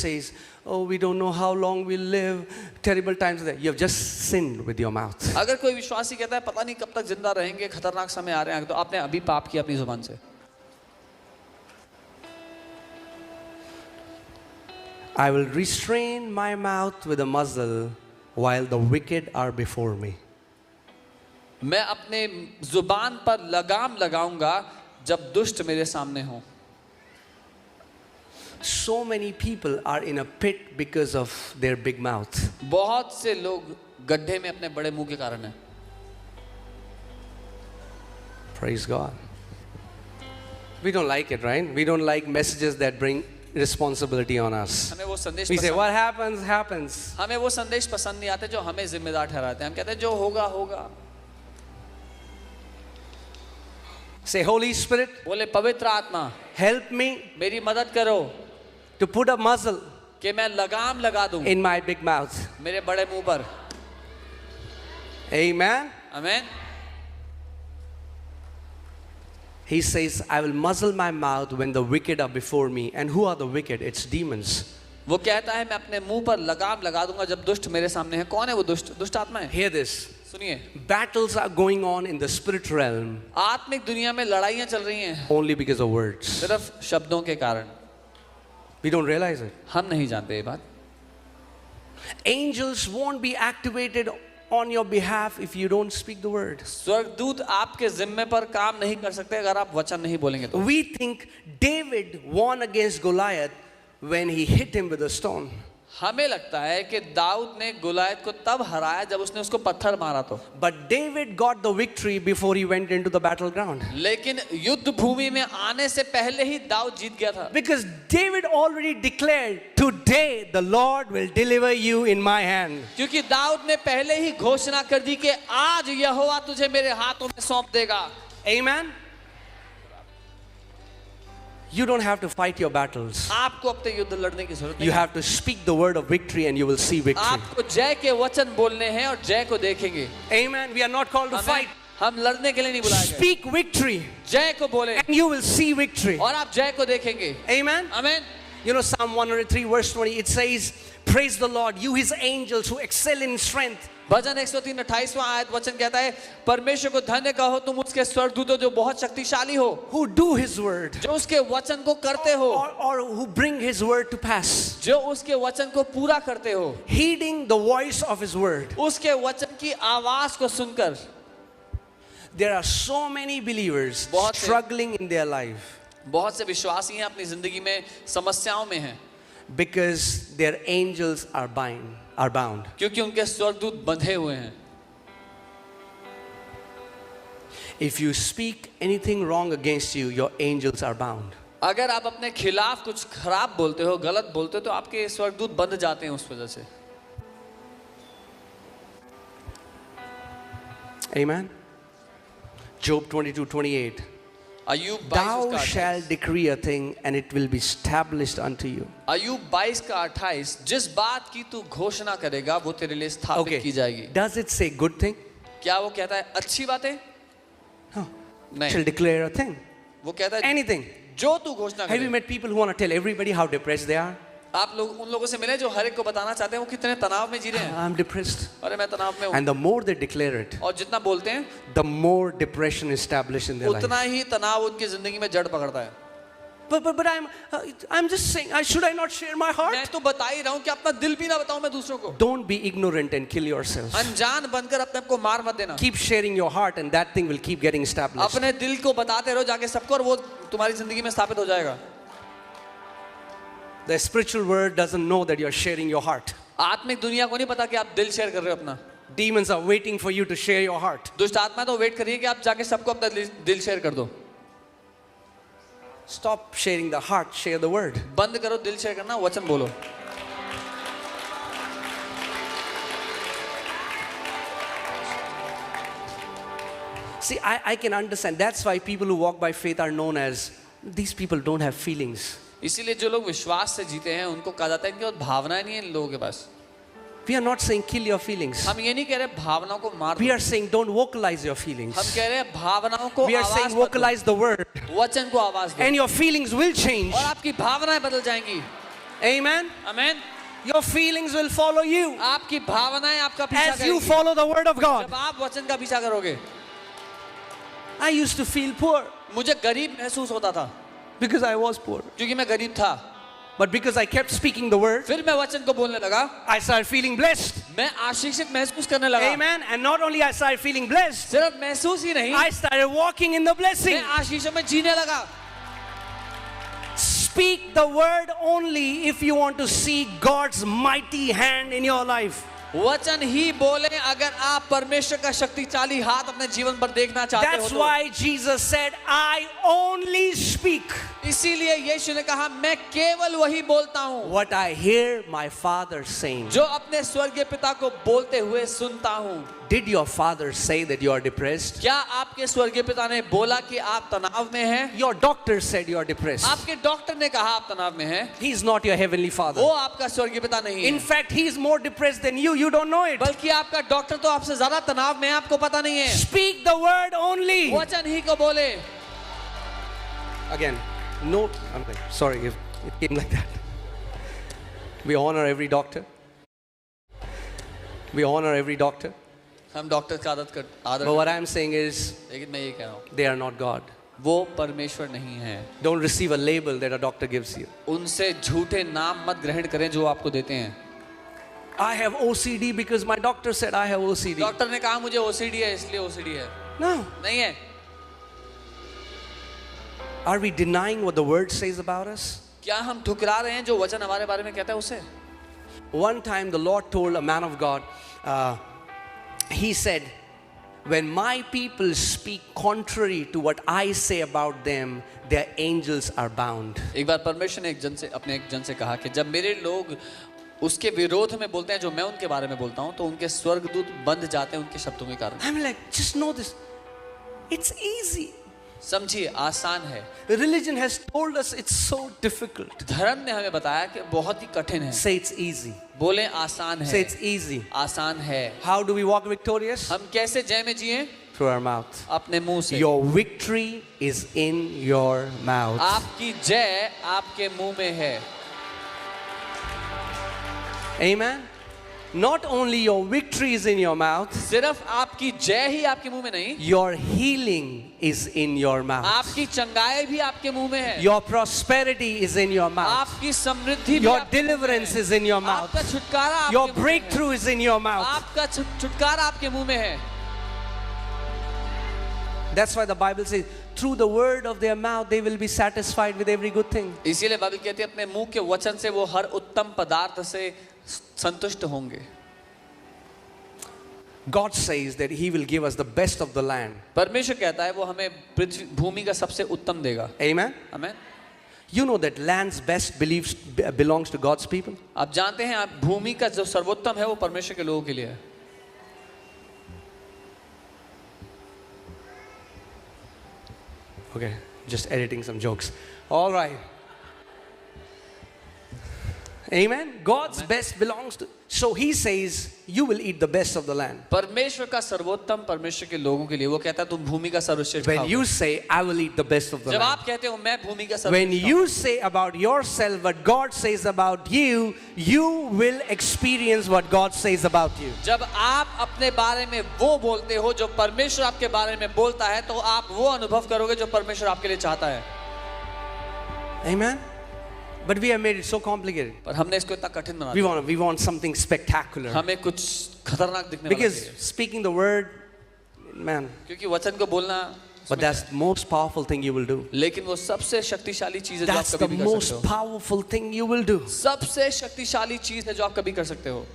says, oh, we don't know how long we'll live, terrible times there. You have just sinned with your mouth. अगर कोई विश्वासी कहता है पता नहीं कब तक जिंदा रहेंगे, खतरनाक समय आ रहे हैं, तो आपने अभी पाप किया अपनी जुबान से. I will restrain my mouth with a muzzle while the wicked are before me. मैं अपने जुबान पर लगाम लगाऊंगा जब दुष्ट मेरे सामने हो. So many people are in a pit because of their big mouth. बहुत से लोग गड्ढे में अपने बड़े मुंह के कारण हैं. Praise God. We don't like it, right? We don't like messages that bring responsibility on us. हमें वो संदेश We say, पसंद, what happens, happens. हमें वो संदेश पसंद नहीं आते जो हमें जिम्मेदार ठहराते हैं. हम कहते हैं जो होगा होगा. Say, Holy Spirit, बोले पवित्र आत्मा help me मेरी मदद करो to put a muzzle कि मैं लगाम लगा दूं in my big mouth. मेरे बड़े मुंह पर. Amen. आमीन. He says, I will muzzle my mouth when the wicked are before me. And who are the wicked? It's demons. वो कहता है मैं अपने मुंह पर लगाम लगा दूंगा जब दुष्ट मेरे सामने है. कौन है वो दुष्ट? दुष्ट आत्मा है. Hear this. सुनिए, Battles are going on in the spirit realm आत्मिक दुनिया में लड़ाइयां चल रही हैं only because of words. सिर्फ शब्दों के कारण. We don't realize it. हम नहीं जानते ये बात. Angels won't be activated on your behalf if you don't speak the word. स्वर्गदूत आपके जिम्मे पर काम नहीं कर सकते अगर आप वचन नहीं बोलेंगे तो. We think David won against Goliath when he hit him with a stone. हमें लगता है कि दाऊद ने गुलायत को तब हराया जब उसने उसको पत्थर मारा तो. But David got the victory before he went into the battleground. लेकिन युद्ध भूमि में आने से पहले ही दाऊद जीत गया था. Because David already declared, today the Lord will deliver you in my hand. क्योंकि दाऊद ने पहले ही घोषणा कर दी कि आज यहोवा तुझे मेरे हाथों में सौंप देगा. Amen. You don't have to fight your battles. आपको अपने युद्ध लड़ने की जरूरत नहीं. You have to speak the word of victory and you will see victory. आपको जय के वचन बोलने हैं और जय को देखेंगे. Amen. We are not called to fight. हम लड़ने के लिए नहीं बुलाए गए. Speak victory जय को बोले and you will see victory. और आप जय को देखेंगे. Amen. आमीन. You know Psalm 103 verse 20, it says, praise the Lord, you his angels who excel in strength. भजन 103:28वां आयत वचन कहता है परमेश्वर को धन्य कहो तुम उसके स्वर्गदूतों जो बहुत शक्तिशाली हो. Who do his word. जो उसके वचन को करते हो. Or who bring his word to pass. जो उसके वचन को पूरा करते हो. Heeding the voice of his word. उसके वचन की आवाज को सुनकर. There are so many believers struggling in their life. बहुत से विश्वासी हैं अपनी जिंदगी में समस्याओं में हैं. Because their angels are bound. क्योंकि उनके स्वर्गदूत बंधे हुए हैं. If you speak anything wrong against you, your angels are bound. अगर आप अपने खिलाफ कुछ खराब बोलते हो, गलत बोलते हो, तो आपके स्वर्गदूत बंध जाते हैं उस वजह से. Amen. Job 22:28. अय्यूब 22 Thou का shalt decree a thing and it will be established unto you. अय्यूब 22 का 28 जिस बात की तू घोषणा करेगा वो तेरे लिए स्थापित की जाएगी. Does it say good thing? क्या वो कहता है अच्छी बातें? No. नहीं. Shall declare a thing. वो कहता है Anything. जो तू घोषणा Have you करे. met people who want to tell everybody how depressed they are? आप लोग उन लोगों से मिले जो हर एक को बताना चाहते हैं वो कितने तनाव में जी रहे हैं. I'm depressed. अरे मैं तनाव में हूँ. And the more they declare it, और जितना बोलते हैं the more depression is established in their life. उतना ही तनाव उनकी जिंदगी में जड़ पकड़ता है. But I'm just saying, should I not share my heart? मैं तो बता ही रहा हूँ कि अपना दिल भी ना बताऊं मैं दूसरों को. Don't be ignorant and kill yourself. अनजान बनकर अपने आप को मार मत देना. Keep sharing your heart and that thing will keep getting established. अपने दिल को बताते रहो जाके सबको और वो तुम्हारी जिंदगी में स्थापित हो जाएगा. The spiritual world doesn't know that you're sharing your heart. आत्मिक दुनिया को नहीं पता कि आप दिल शेयर कर रहे हो अपना. Demons are waiting for you to share your heart. दुष्ट आत्मा तो वेट कर रही है कि आप जाके सबको अपना दिल शेयर कर दो. Stop sharing the heart, share the word. बंद करो दिल शेयर करना, वचन बोलो. See, I can understand. That's why people who walk by faith are known as, these people don't have feelings. इसीलिए जो लोग विश्वास से जीते हैं उनको कहा जाता है कि भावनाएं नहीं है इन लोगों के पास. We are not saying kill your feelings. हम ये नहीं कह रहे भावनाओं को मार. We are saying don't vocalize your feelings. हम कह रहे हैं भावनाओं को We are आवाज saying मत दो. vocalize the word. वचन को आवाज दो. And your feelings will change. और आपकी भावनाएं बदल जाएंगी. Amen. Amen. Your feelings will follow you आपकी भावनाएं आपका पीछा as you करेंगी follow the word of God. जब आप वचन का पीछा करोगे। I used to feel poor मुझे गरीब महसूस होता था because I was poor. क्योंकि मैं गरीब था। But because I kept speaking the word, फिर मैं वचन को बोलने लगा, I started feeling blessed. मैं आशीषित महसूस करने लगा। Amen. And not only I started feeling blessed, सिर्फ महसूस ही नहीं, I started walking in the blessing. मैं आशीषों में जीने लगा। Speak the word only if you want to see God's mighty hand in your life. वचन ही बोले अगर आप परमेश्वर का शक्तिशाली हाथ अपने जीवन पर देखना चाहते हो That's तो। why Jesus said, I only speak इसीलिए यीशु ने कहा मैं केवल वही बोलता हूँ what I hear my Father saying. जो अपने स्वर्गीय पिता को बोलते हुए सुनता हूँ। Did your father say that you are depressed? क्या आपके स्वर्गीय पिता ने बोला कि आप तनाव में हैं? Your doctor said you are depressed. आपके डॉक्टर ने कहा आप तनाव में हैं? He is not your heavenly father. वो आपका स्वर्गीय पिता नहीं In है। fact, he is more depressed than you. You don't know it. बल्कि आपका डॉक्टर तो आपसे ज्यादा तनाव में है, आपको पता नहीं है। Speak the word only. वचन ही को बोले। Again, no, I'm like, sorry if it came like that. We honor every doctor. We honor every doctor. हम डॉक्टर का आदर But what I'm saying is, लेकिन मैं ये कह रहा हूँ they are not God. वो परमेश्वर नहीं है। Don't receive a label that a doctor gives you. उनसे झूठे नाम मत ग्रहण करें जो आपको देते हैं। I have OCD because my doctor said I have OCD. Doctor ने कहा मुझे ओसीडी है इसलिए ओसीडी है। No. नहीं है। Are we denying what the word says about us? क्या हम ठुकरा रहे हैं जो वचन हमारे बारे में कहता है उसे? One time the Lord told a man of God, he said, when my people speak contrary to what I say about them, their angels are bound. एक बार परमेश्वर ने अपने एक जन से कहा कि जब मेरे लोग उसके विरोध में बोलते हैं जो मैं उनके बारे में बोलता हूँ तो उनके स्वर्गदूत बंध जाते हैं उनके शब्दों के कारण। I'm like, just know this. It's easy. समझिए आसान है। Religion has told us it's so difficult. धर्म ने हमें बताया कि बहुत ही कठिन है। Say it's easy. बोले आसान है। Say it's easy. आसान है। How do we walk victorious? हम कैसे जय में जिए? Through our mouth. अपने मुंह से। Your victory is in your mouth. आपकी जय आपके मुंह में है। Amen. Not only your victory is in your mouth, सिर्फ आपकी जय ही आपके मुंह में नहीं, your healing is in your mouth. आपकी चंगाई भी आपके मुंह में है। Your prosperity is in your mouth. आपकी समृद्धि भी Your आपके मुंह में deliverance है। is in your mouth. आपका छुटकारा आपके Your मुंह में है। breakthrough is in your mouth. आपका छुटकारा आपके मुंह में है। That's why the Bible says, through the word of their mouth, they will be satisfied with every good thing. इसीलिए बाइबल कहती है अपने मुंह के वचन से वो हर उत्तम पदार्थ से संतुष्ट होंगे। God says that He will give us the best of the land. परमेश्वर कहता है वो हमें पृथ्वी भूमि का सबसे उत्तम देगा। Amen. Amen. You know that land's best belongs to God's people. आप जानते हैं आप भूमि का जो सर्वोत्तम है वो परमेश्वर के लोगों के लिए है। Okay, just editing some jokes. All right. Amen. God's best belongs to. So He says, you will eat the best of the land. परमेश्वर का सर्वोत्तम परमेश्वर के लोगों के लिए वो कहता है तुम भूमि का सर्वश्रेष्ठ When खाओगे। you say, I will eat the best of the जब land. आप कहते हो मैं भूमि का When सर्वश्रेष्ठ you say about yourself what God says about you, you will experience what God says about you. जब आप अपने बारे में वो बोलते हो जो परमेश्वर आपके बारे में बोलता है तो आप वो अनुभव करोगे जो परमेश्वर आपके लिए चाहता है। Amen. But we have made it so complicated. पर हमने इसको इतना कठिन बना दिया। We want something spectacular. हमें कुछ खतरनाक दिखने वाला Because चाहिए। speaking the word, man, क्योंकि वचन को बोलना but that's the most powerful thing you will do. लेकिन वो सबसे शक्तिशाली चीज है जो आप That's the कभी भी कर सकते most हो। powerful thing you will do. सबसे शक्तिशाली चीज है जो आप कभी कर सकते हो।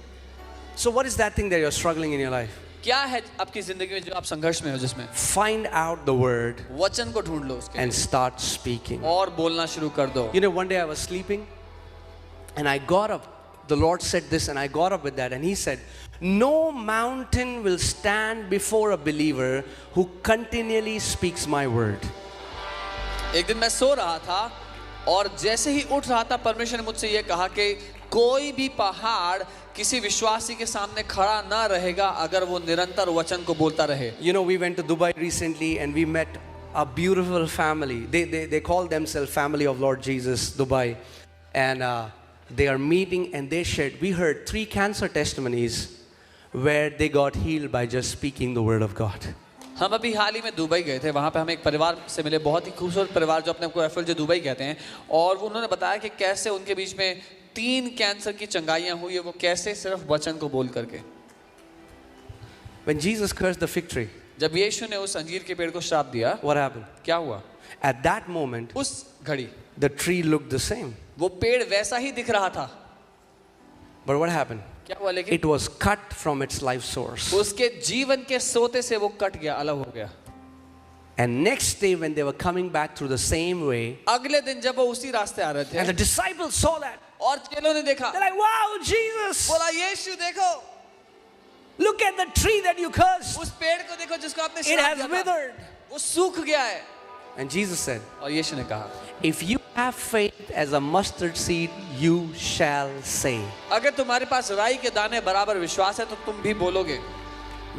So what is that thing that you're struggling in your life? क्या है आपकी जिंदगी में जो आप संघर्ष में हो जिसमें Find out the word वचन को ढूंढ लो उसके and start speaking. और बोलना शुरू कर दो। You know, one day I was sleeping and I got up. The Lord said this and I got up with that and He said, no mountain will stand before a believer who continually speaks my word. एक दिन मैं सो रहा था और जैसे ही उठ रहा था परमेश्वर ने मुझसे ये कहा कि कोई भी पहाड़ किसी विश्वासी के सामने खड़ा ना रहेगा अगर वो निरंतर वचन को बोलता रहे। You know, we went to Dubai recently and we met a beautiful family. They call themselves Family of Lord Jesus, Dubai. And they are meeting and they shared. We heard 3 cancer testimonies where they got healed by just speaking the word of God. हम अभी हाल ही में Dubai गए थे, वहाँ पे हम एक परिवार से मिले, बहुत ही खूबसूरत परिवार जो अपने को एफएलजे दुबई कहते हैं, और उन्होंने बताया कि कैसे उनके बीच में 3 कैंसर की चंगाइयाँ हुई है, वो कैसे सिर्फ वचन को बोल करके. When Jesus cursed the fig tree, जब यीशु ने उस अंजीर के पेड़ को श्राप दिया, what happened? क्या हुआ? At that moment, उस घड़ी the tree looked the same. वो पेड़ वैसा ही दिख रहा था. But what happened? क्या हुआ? लेकिन It was cut from its life source. उसके जीवन के सोते से वो कट गया, अलग हो गया. And next day when they were coming back through the same way, अगले दिन जब वो उसी रास्ते आ रहे थे, and the disciples saw that, और चेलों ने देखा, they're like, wow, Jesus, बोला यीशु देखो, look at the tree that you cursed. उस पेड़ को देखो जिसको आपने It श्राप has दिया था, withered. वो सूख गया है. And Jesus said, और यीशु ने कहा, if you have faith as a mustard seed, you shall say. अगर तुम्हारे पास राई के दाने बराबर विश्वास है तो तुम भी बोलोगे.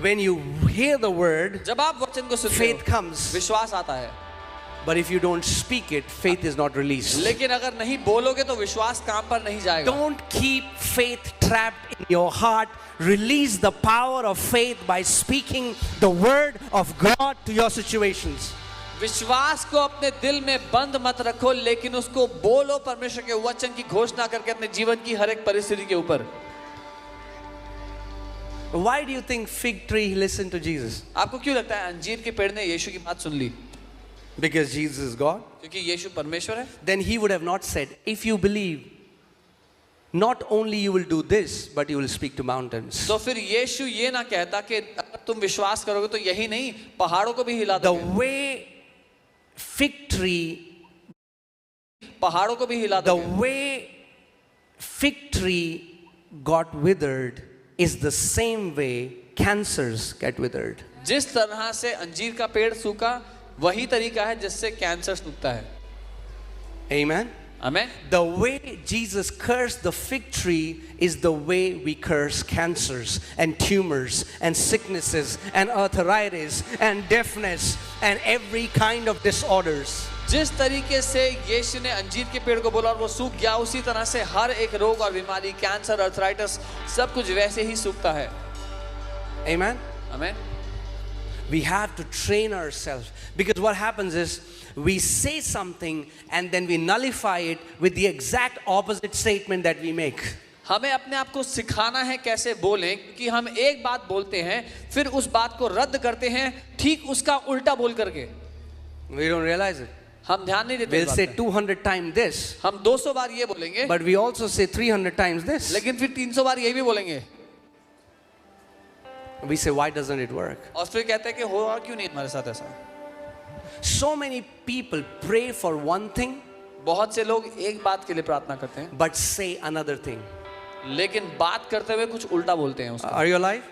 When you hear the word, जब आप वचन को सुनते faith हो, comes. विश्वास आता है. But if you don't speak it, faith is not released. लेकिन अगर नहीं बोलोगे तो विश्वास काम पर नहीं जाएगा. Don't keep faith trapped in your heart. Release the power of faith by speaking the word of God to your situations. विश्वास को अपने दिल में बंद मत रखो, लेकिन उसको बोलो परमेश्वर के वचन की घोषणा करके अपने जीवन की हर एक परिस्थिति के ऊपर. Why do you think fig tree listened to Jesus? आपको क्यों लगता है अंजीर के पेड़ ने यीशु की बात सुन ली? Because Jesus is God. क्योंकि यीशु परमेश्वर है. Then he would have not said, if you believe, not only you will do this, but you will speak to mountains. तो फिर यीशु ये ना कहता कि अगर तुम विश्वास करोगे तो यही नहीं, पहाड़ों को भी हिला The दोगे. way fig tree, पहाड़ों को भी हिला the दोगे. way fig tree got withered is the same way cancers get withered. जिस तरह से अंजीर का पेड़ सूखा, वही तरीका है जिससे कैंसर सूखता है. Amen. Amen. The way Jesus cursed the fig tree is the way we curse cancers and tumors and sicknesses and arthritis and deafness and every kind of disorders. जिस तरीके से यीशु ने अंजीर के पेड़ को बोला और वो सूख गया, उसी तरह से हर एक रोग और बीमारी, कैंसर, अर्थराइटिस, सब कुछ वैसे ही सूखता है. Amen. Amen. We have to train ourselves, because what happens is we say something and then we nullify it with the exact opposite statement that we make. हमें अपने आप को सिखाना है कैसे बोलें, क्योंकि हम एक बात बोलते हैं फिर उस बात को रद्द करते हैं ठीक उसका उल्टा बोल करके. We don't realize it. हम ध्यान नहीं देते. We'll say 200 times this, हम 200 बार ये बोलेंगे, but we also say 300 times this. लेकिन फिर 300 बार ये भी बोलेंगे. We say, why doesn't it work? और फिर कहते हैं कि हुआ क्यों नहीं हमारे साथ ऐसा. So many people pray for one thing, बहुत से लोग एक बात के लिए प्रार्थना करते हैं, but say another thing. लेकिन बात करते हुए कुछ उल्टा बोलते हैं उसको. Are you alive?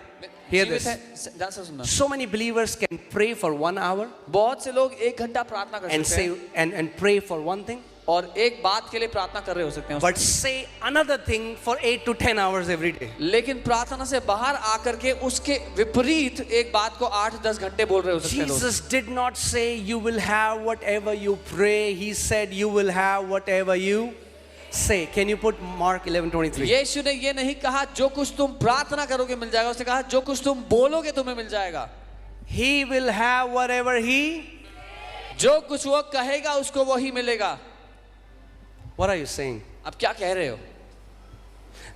Hear जीवित this. है, ध्यान से सुनना. So many believers can pray for 1 hour बहुत से लोग 1 घंटा प्रार्थना कर and सकते say हैं and pray for one thing, और एक बात के लिए प्रार्थना कर रहे हो सकते हैं, but say another thing for 8 to 10 hours every day. लेकिन प्रार्थना से बाहर आकर के उसके विपरीत एक बात को 8-10 घंटे बोल रहे हो सकते हैं लोग. Jesus did not say you will have whatever you pray. He said you will have whatever you say. Can you put Mark 11:23? यीशु ने ये नहीं कहा जो कुछ तुम प्रार्थना करोगे मिल जाएगा, उसने कहा जो कुछ तुम बोलोगे तुम्हें मिल जाएगा. He will have whatever he. जो कुछ वो कहेगा उसको वो ही मिलेगा. What are you saying? अब क्या कह रहे हो?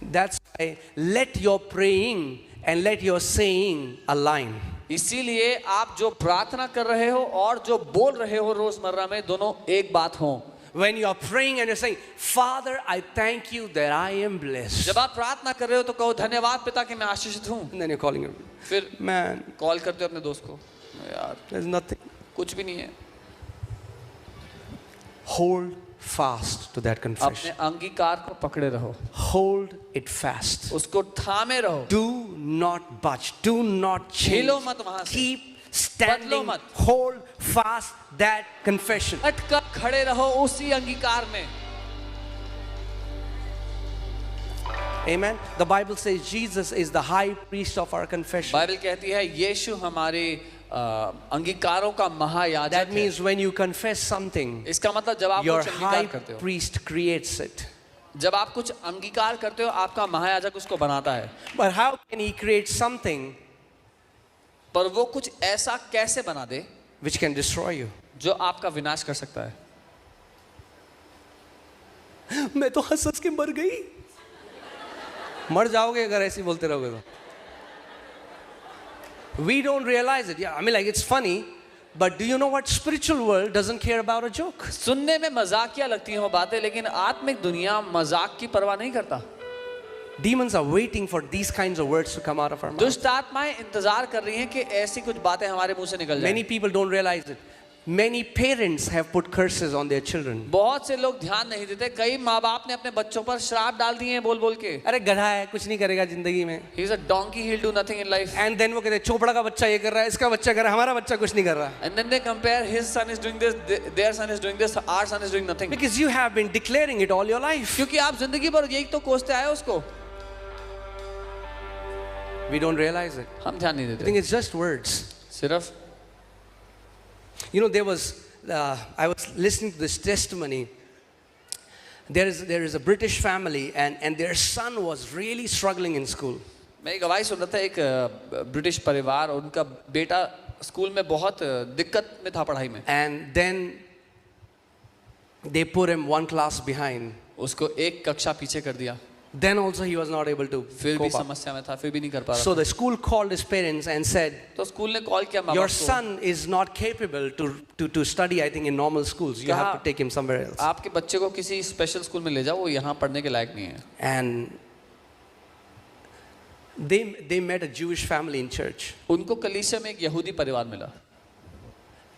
That's why let your praying and let your saying align. इसीलिए आप जो प्रार्थना कर रहे हो और जो बोल रहे हो रोजमर्रा में, दोनों एक बात हो. When you are praying and you're saying, Father, I thank you that I am blessed. जब आप प्रार्थना कर रहे हो तो कहो धन्यवाद पिता कि मैं आशीषित हूँ. And then you're calling him. फिर Man, कॉल करते हो अपने दोस्त को, यार there's nothing. कुछ भी नहीं है. Hold fast to that अपने confession. अंगीकार को पकड़े रहो, Hold it fast. उसको थामे रहो. Do not budge. Do not change. हिलो मत वहां से. Keep standing. बदलो मत. Hold fast that confession. Atkar खड़े रहो उसी अंगीकार में. Amen. The Bible says Jesus is the high priest of our confession. Bible कहती है यीशु हमारे अंगीकारों का महायाजक That है. means when you confess something, इसका मतलब जब आप your कुछ high अंगीकार करते हो, priest creates it. जब आप कुछ अंगीकार करते हो आपका महायाजक उसको बनाता है, But how can he create something पर वो कुछ ऐसा कैसे बना दे which can destroy you? जो आपका विनाश कर सकता है? मैं तो हंस हंस के मर गई। मर जाओगे अगर ऐसे ही बोलते रहोगे तो। We don't realize it. Yeah, I mean, like, it's funny, but do you know what? Spiritual world doesn't care about a joke. सुनने में मजाकिया लगती हैं वो बातें, लेकिन आत्मिक दुनिया मजाक की परवाह नहीं करता। Demons are waiting for these kinds of words to come out of our mouth. दुष्ट आत्माएं इंतजार कर रही हैं कि ऐसी कुछ बातें हमारे मुंह से निकल जाएं। Many people don't realize it. Many parents have put curses on their children. बहुत से लोग ध्यान नहीं देते, कई माँ बाप ने अपने बच्चों पर श्राप डाल दिए हैं बोल बोल के। अरे गधा है, कुछ नहीं करेगा जिंदगी में। He is a donkey, he'll do nothing in life. And then वो कहते हैं चोपड़ा का बच्चा ये कर रहा है, इसका बच्चा कर रहा है, हमारा बच्चा कुछ नहीं कर रहा। And then they compare, his son is doing this, their son is doing this, our son is doing nothing. Because you have been declaring it all your life. क्योंकि आप जिंदगी भर यही तो कोसते आए उसको। We don't realize it. हम ध्यान नहीं I देते। think it's just words. सिर्फ You know, I was listening to this testimony. There is a British family, and their son was really struggling in school. मैं एक गवाही सुन रहा था, एक ब्रिटिश परिवार और उनका बेटा स्कूल में बहुत दिक्कत में था पढ़ाई में। And then they put him one class behind. उसको एक कक्षा पीछे कर दिया। Then also he was not able to फिर भी cope up. समस्या में था, फिर भी नहीं कर पा रहा So था। the school called his parents and said, तो स्कूल ने कॉल किया माँ your बाप को, son is not capable to study, I think, in normal schools. You have to take him somewhere else. आपके बच्चे को किसी स्पेशल स्कूल में ले जाओ, वो यहाँ पढ़ने के लायक नहीं है। And they met a Jewish family in church. उनको कलीसिया में एक यहूदी परिवार मिला।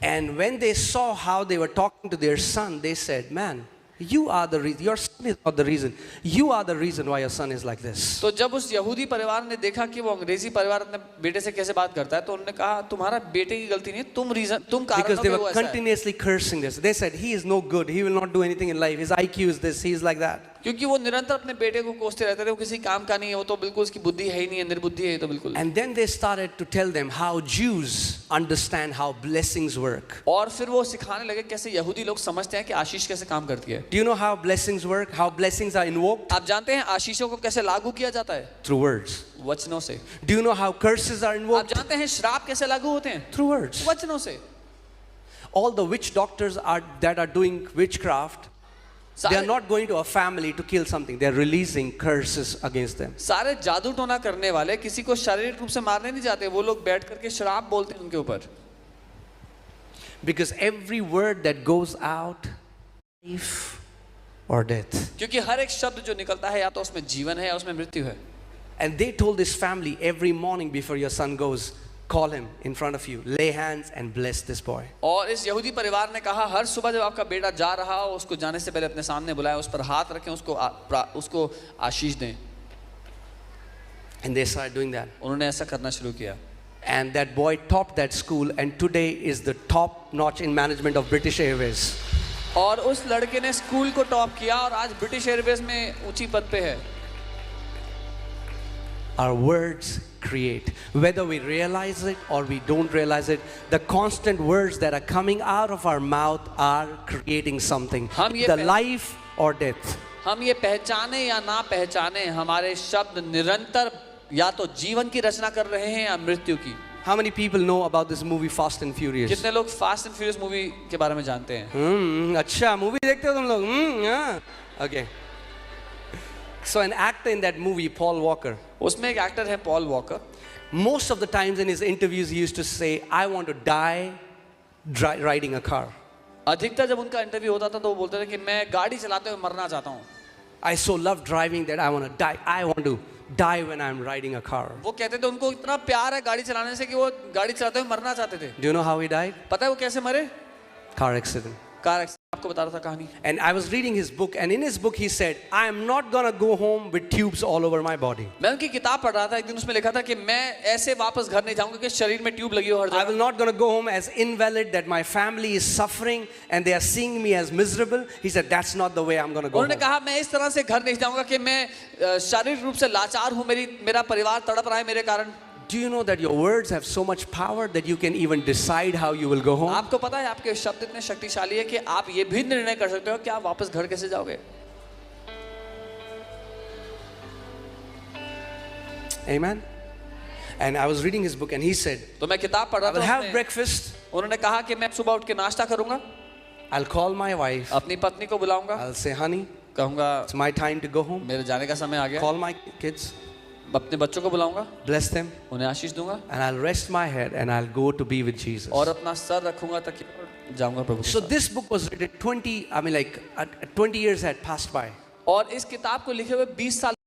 And when they saw how they were talking to their son, they said, man, you are the reason. Your son is not the reason. You are the reason why your son is like this. तो जब उस यहूदी परिवार ने देखा कि वो अंग्रेजी परिवार अपने बेटे से कैसे बात करता है, तो उन्होंने कहा तुम्हारा बेटे की गलती नहीं है, तुम कारण Because हो they कि वो were ऐसा है। continuously cursing this. They said, he is no good. He will not do anything in life. His IQ is this. He is like that. क्योंकि वो निरंतर अपने बेटे को कोसते रहते थे, वो किसी काम का नहीं है, वो तो बिल्कुल उसकी बुद्धि है ही नहीं है, निर्बुद्धि है ये तो बिल्कुल। And then they started to tell them how Jews understand how blessings work. और फिर वो सिखाने लगे कैसे यहूदी लोग समझते हैं कि आशीष कैसे काम करती है। Do you know how blessings work? How blessings are invoked? आप जानते हैं आशीषों को कैसे लागू किया जाता है? Through words. वचनों से। Do you know how curses are आप invoked? जानते हैं श्राप कैसे लागू होते हैं? Through words. वचनों से। All the witch doctors that are doing witchcraft, they are not going to a family to kill something. They are releasing curses against them. सारे जादू टोना करने वाले किसी को शारीरिक रूप से मारने नहीं जाते, वो लोग बैठ करके श्राप बोलते हैं उनके ऊपर। Because every word that goes out, life or death. क्योंकि हर एक शब्द जो निकलता है या तो उसमें जीवन है या उसमें मृत्यु है। And they told this family, every morning before your son goes, call him in front of you, lay hands and bless this boy. और इस यहूदी परिवार ने कहा हर सुबह जब आपका बेटा जा रहा हो, उसको जाने से पहले अपने सामने बुलाएं, उस पर हाथ रखें, उसको आशीष दें। And they started doing that. उन्होंने ऐसा करना शुरू किया। And that boy topped that school and today is the top notch in management of British Airways. और उस लड़के ने स्कूल को टॉप किया और आज ब्रिटिश एयरवेज में ऊंची पद पे है। Our words create. Whether we realize it or we don't realize it, the constant words that are coming out of our mouth are creating something. The life or death. हम ये पहचाने या ना पहचाने, हमारे शब्द निरंतर या तो जीवन की रचना कर रहे हैं या मृत्यु की। How many people know about this movie Fast and Furious? कितने लोग फास्ट एंड फ्यूरियस मूवी के बारे में जानते हैं? अच्छा मूवी देखते हो तुम लोग? हाँ. Okay. So an actor in that movie, Paul Walker. उसमें एक एक्टर है Paul walker. Most of the times in his interviews, he used to say, "I want to die riding a car." अधिकतर जब उनका इंटरव्यू होता था तो वो बोलते थे कि मैं गाड़ी चलाते हुए मरना चाहता हूँ। I so love driving that I want to die. I want to die when I'm riding a car. वो कहते थे उनको इतना प्यार है गाड़ी चलाने से कि वो गाड़ी चलाते हुए मरना चाहते थे। Do you know how he died? पता है वो कैसे मरे? Car accident. Car accident. आपको बता रहा था कहानी। And I was reading his book, and in his book he said, "I am not gonna go home with tubes all over my body. मैं उनकी किताब पढ़ रहा था, एक दिन उसमें लिखा था कि मैं ऐसे वापस घर नहीं जाऊंगा कि शरीर में ट्यूब लगी हो हर I जगह। will not gonna go home as invalid that my family is suffering and they are seeing me as miserable." He said, "That's not the way I'm gonna go उन्होंने home." कहा मैं इस तरह से घर नहीं जाऊंगा कि मैं शारीरिक रूप से लाचार हूँ, मेरा परिवार तड़प रहा है मेरे कारण। Do you know that your words have so much power that you can even decide how you will go home? आपको पता है आपके शब्द इतने शक्तिशाली है कि आप ये भी निर्णय कर सकते हो कि आप वापस घर कैसे जाओगे। Amen. And I was reading his book and he said, तो मैं किताब पढ़ I रहा will था have उसमें, breakfast, उन्होंने कहा कि मैं सुबह उठ के नाश्ता करूंगा, I'll call my wife, अपनी पत्नी को बुलाऊंगा, I'll say, honey, कहूंगा it's my time to go home. मेरे जाने का समय आ गया, Call my kids, अपने बच्चों को बुलाऊंगा, bless them, उन्हें आशीष दूंगा and I'll rest my head and I'll go to be with Jesus. और अपना सर रखूंगा ताकि जाऊंगा प्रभु के So साथ। this book was written 20 years had passed by. और इस किताब को लिखे हुए 20 साल